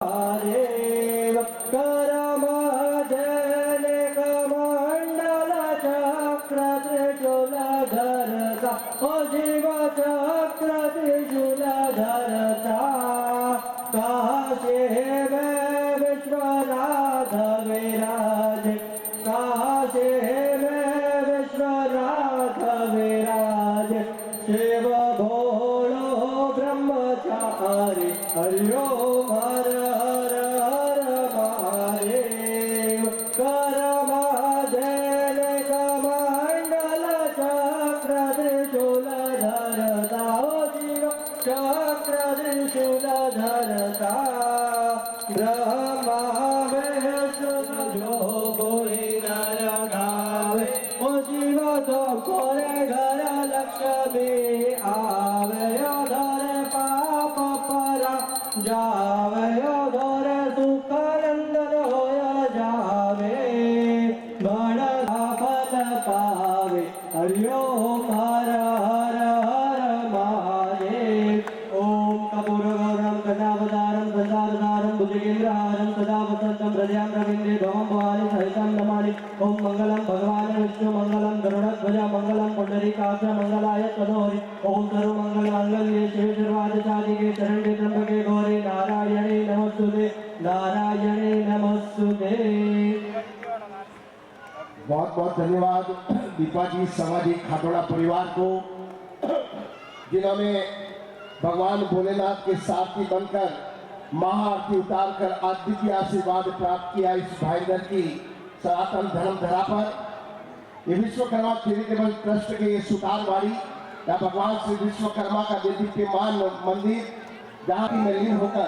देव करमजनकमण्डल चक्र त्रिशूलधरता ओ शिव चक्र त्रिशूलधरता काशी में विश्वनाथ विराज काशी में विश्वनाथ विराज शिव भोलो ब्रह्मचारी हरिओ हर हर हर महादेव करमजनकमण्डल चक्र त्रिशूलधरता ओ शिव चक्र त्रिशूलधरता ब्रह्मा विष्णु जो कोई नर गावे ओ शिव तो कोरे घर लक्ष्मी आवे धर पाप परा जावे धर सुख नंदन होया जावे बड़ा फल पावे हरिओम हर हर हर महादेव ओम कपूरगौरम कन्यावतारम संसारसारम भुजगेन्द्रहारम सदा वसंतम हृदयां रविंद्रे भवं भवानी सहितं नमामि ओम मंगलम भगवान विष्णु मंगलम गरुड़ध्वज मंगलम पुंडरीकाक्ष मंगलाय तनोहरि ओम सर्वमंगल मांगल्ये शिवे सर्वार्थसाधिके शरण्ये त्र्यंबके गौरी नारायणे नमोस्तुते नारायणे नमोस्तुते। बहुत बहुत धन्यवाद दीपा जी सामाजिक खाटोड़ा परिवार को, जिन्होंने भगवान भोलेनाथ के साथी बनकर महाआरती उतारकर अद्वितीय आशीर्वाद प्राप्त किया इस भाईदर की सनातन धर्म धरा पर। ये विश्वकर्मा चैरिटेबल ट्रस्ट के ये सुतारवाड़ी या भगवान श्री विश्वकर्मा का देदीप्यमान मंदिर जहाँ में लीन होकर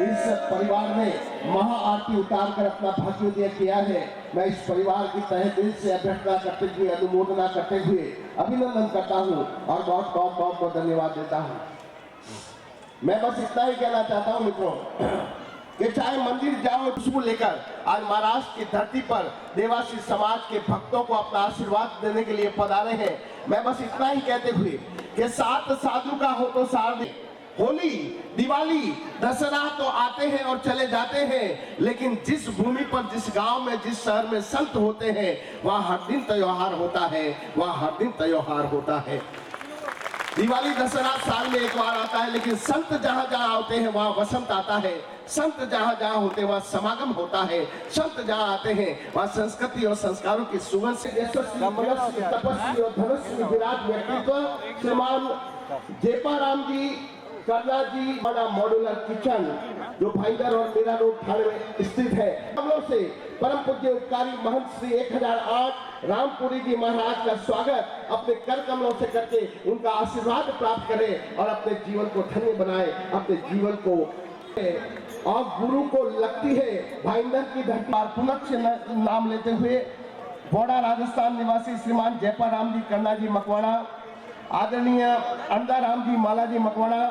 इस परिवार ने महाआरती उतारकर अपना भाग्योदय किया है। मैं इस परिवार की तहे दिल से अभ्यर्थना करते हुए अनुमोदना करते हुए अभिनंदन करता हूँ और बहुत बहुत बहुत बहुत धन्यवाद देता हूँ। मैं बस इतना ही कहना चाहता हूँ मित्रों कि चाहे मंदिर जाओ खुशबू लेकर आज महाराष्ट्र की धरती पर देवासी समाज के भक्तों को अपना आशीर्वाद देने के लिए पधारे हैं। मैं बस इतना ही कहते हुए कि सात साधु का हो तो साथ होली दिवाली दशहरा तो आते हैं और चले जाते हैं, लेकिन जिस भूमि पर जिस गांव में जिस शहर में संत होते हैं वहाँ हर दिन त्योहार होता है, वहाँ हर दिन त्योहार होता है। दिवाली दशहरा साल में एक बार आता है, लेकिन संत जहाँ जहाँ होते हैं वहाँ वसंत आता है। संत जहाँ जहाँ होते हैं वहाँ समागम होता है। संत जहाँ आते हैं वहाँ संस्कृति और संस्कारों की सुगंध से तपस्वी और धनुष्य विराट व्यक्तित्व श्रीमान जेपाराम जी करना जी बड़ा मॉड्यूलर किचन जो भाईदर और मेरा रोड ठाणे में स्थित है। हम लोग से परम पूज्य उपकारी महंत श्री 1008 रामपुरी जी महाराज का स्वागत अपने कर कमलों से करके उनका आशीर्वाद प्राप्त करें और अपने जीवन को धन्य बनाए, अपने जीवन को और गुरु को लगती है भाईदर की धरती पर पुनः से नाम लेते हुए बोड़ा राजस्थान निवासी श्रीमान जयपाराम जी करना जी मकवाणा, आदरणीय अंधाराम जी मालाजी मकवाणा,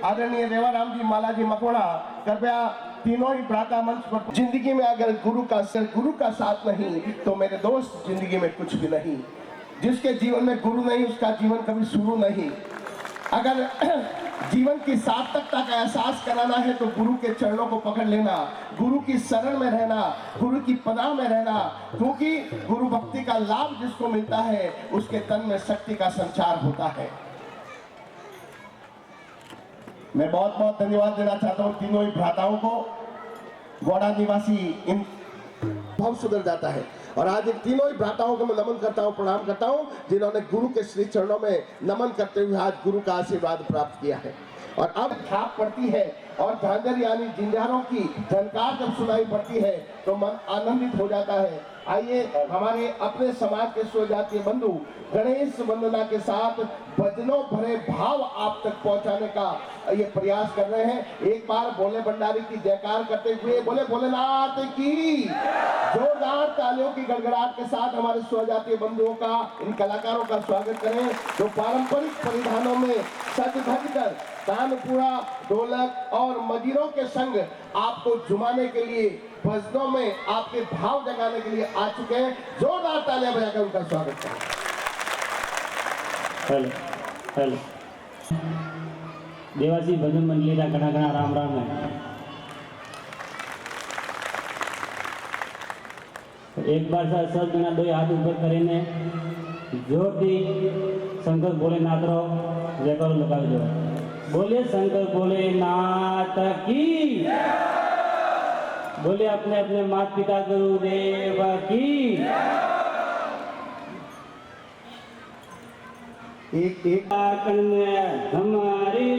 आदरणीय रेवाराम जी मालाजी मकवाणा, कृपया तीनों ही भ्राता मंच पर। जिंदगी में अगर गुरु का साथ नहीं तो मेरे दोस्त जिंदगी में कुछ भी नहीं। जिसके जीवन में गुरु नहीं उसका जीवन कभी शुरू नहीं। अगर जीवन की सार्थकता का एहसास कराना है तो गुरु के चरणों को पकड़ लेना, गुरु की शरण में रहना, गुरु की पनाह में रहना, क्योंकि गुरु भक्ति का लाभ जिसको मिलता है उसके तन में शक्ति का संचार होता है। मैं बहुत बहुत धन्यवाद देना चाहता हूँ तीनों ही भ्राताओं को। गौड़ा निवासी इन भाव सुधर जाता है और आज इन तीनों ही भ्राताओं को मैं नमन करता हूँ, प्रणाम करता हूँ, जिन्होंने गुरु के श्री चरणों में नमन करते हुए आज गुरु का आशीर्वाद प्राप्त किया है। और अब छाप पड़ती है और झांझर यानी जिंजारों की झनकार जब सुनाई पड़ती है तो मन आनंदित हो जाता है। आइए हमारे अपने समाज के स्वजातीय बंधु गणेश वंदना के साथ भजनों भरे भाव आप तक पहुंचाने का ये प्रयास कर रहे हैं। एक बार भोले भंडारी की जयकार करते हुए बोले भोलेनाथ की जोरदार तालियों की गड़गड़ाहट के साथ हमारे स्वजातीय बंधुओं का, इन कलाकारों का स्वागत करें जो पारंपरिक परिधानों में सज धज कर तानपुरा ढोलक और मजीरों के संग आपको झुमाने के लिए भजनों में आपके भाव जगाने के लिए आ चुके हैं। जोरदार तालियां बजाकर उनका स्वागत करें। हेलो हेलो देवासी भजन मंडली का घना घना राम राम है। એક બાર सब जना दो हाथ ऊपर કરીને જોરથી શંકર ભોલેનાથનો જયકારો લગાવજો। બોલે શંકર ભોલેનાથ की, बोले अपने अपने माता पिता गुरुदेव की। एक एक हमारी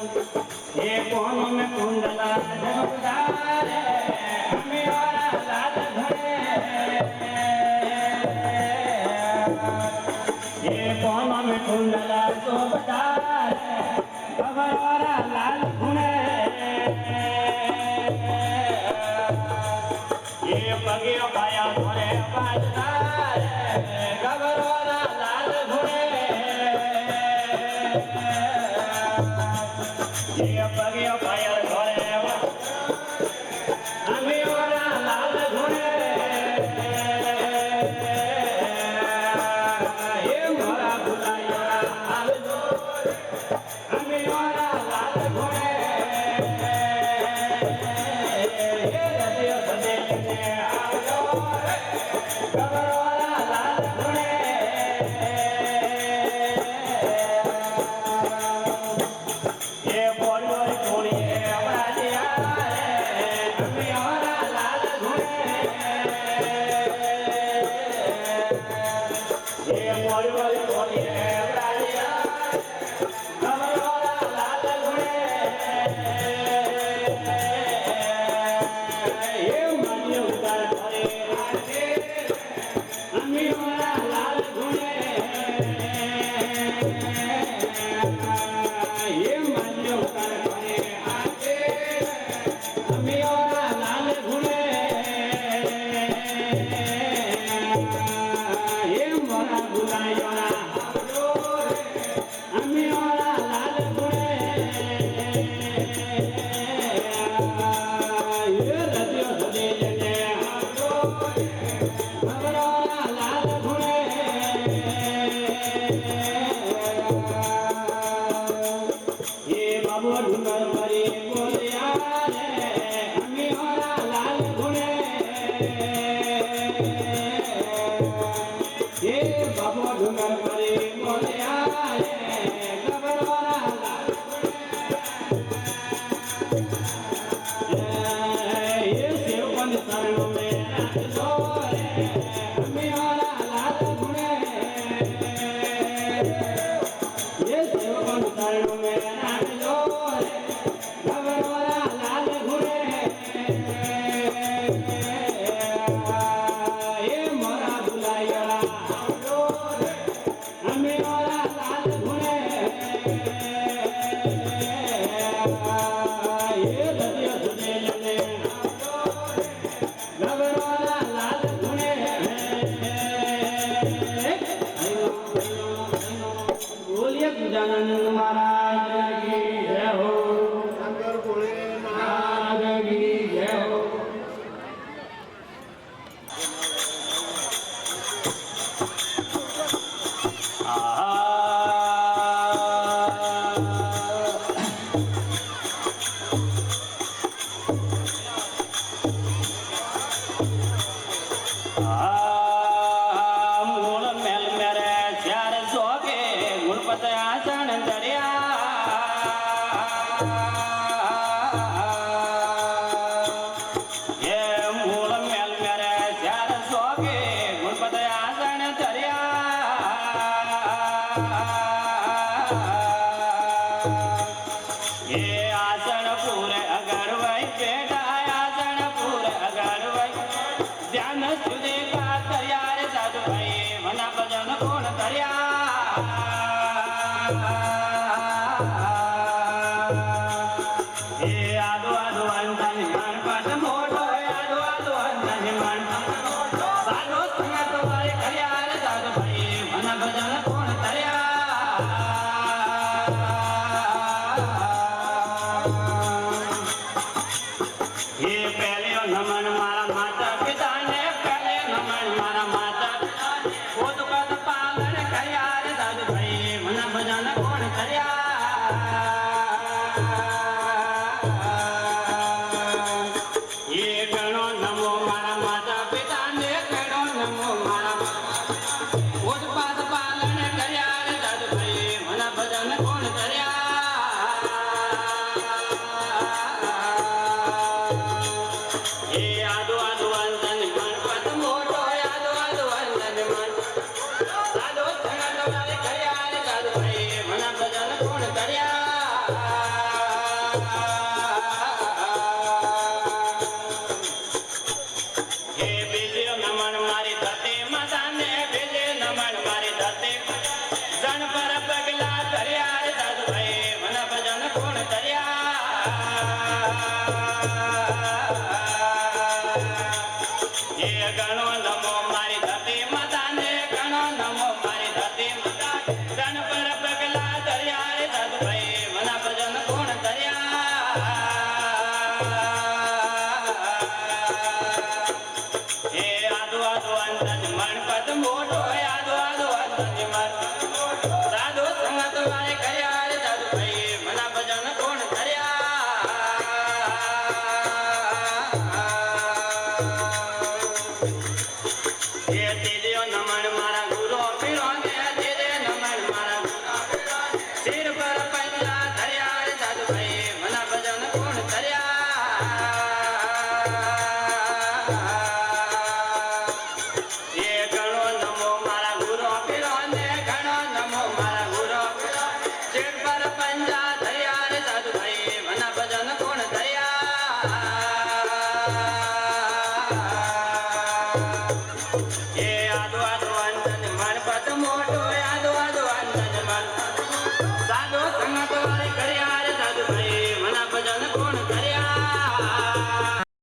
ये कौन में कुंडला जगदारे हमें वाला लाल घड़े ये कौन में कुंडला जगदारे हमें वाला लाल घड़े ये पगे पाया धोरे बाजार गबर वाला लाल घड़े ये पगे पाया धोरे हमें वाला लाल घड़े ये मोरा बुलाया लाल घोड़े हमें वाला लाल घोड़े ये रतिया सदे आओ गबर वाला लाल घोड़े ये बोलोरी थोड़ी वालिया हमें वाला लाल घोड़े ये बोलोरी थोड़ी वालिया गबर वाला लाल घोड़े ये मानियो उतार करे आके हमें वाला लाल घोड़े ये मानियो उतार करे आके हमें वाला लाल घोड़े ये मोरा बुलायो ना हमें वाला लाल घोड़े ये रतिया सदे जने गबर वाला लाल घोड़े ये बाबू ढूंढर मरे बोलिया रे हमें वाला लाल घोड़े ये बाबू ढूंढर मरे बोलिया रे गबर वाला लाल ये सेवकन शरणों में रख दो रे हमें वाला लाल घोड़े ये सेवकन शरणों में रख दो रे गबर वाला लाल घोड़े ये मोरा बुलाया हमें वाला लाल घोड़े ये रतिया सदे जने गबर वाला लाल घोड़े बोलिए गजानन महाराज की जय हो शंकर भोलेनाथ नाथ की जय हो मूल मेल मेरे चार सोगे गुणपत आसन दरिया ये मूल मेल मेरे चार सोगे गुणपत आसन दरिया ये आसन पूरे अगर वही बेटा आसन पूरे अगर वही ध्यान सुधे का दरिया रे साधु भाई मना भजन कोण दरिया ये आदो आदो अंतन मन पट मोटो आदो आदो अंतन मन साधु संग तो करे दरिया रे साधु भाई मना भजन कोण दरिया આ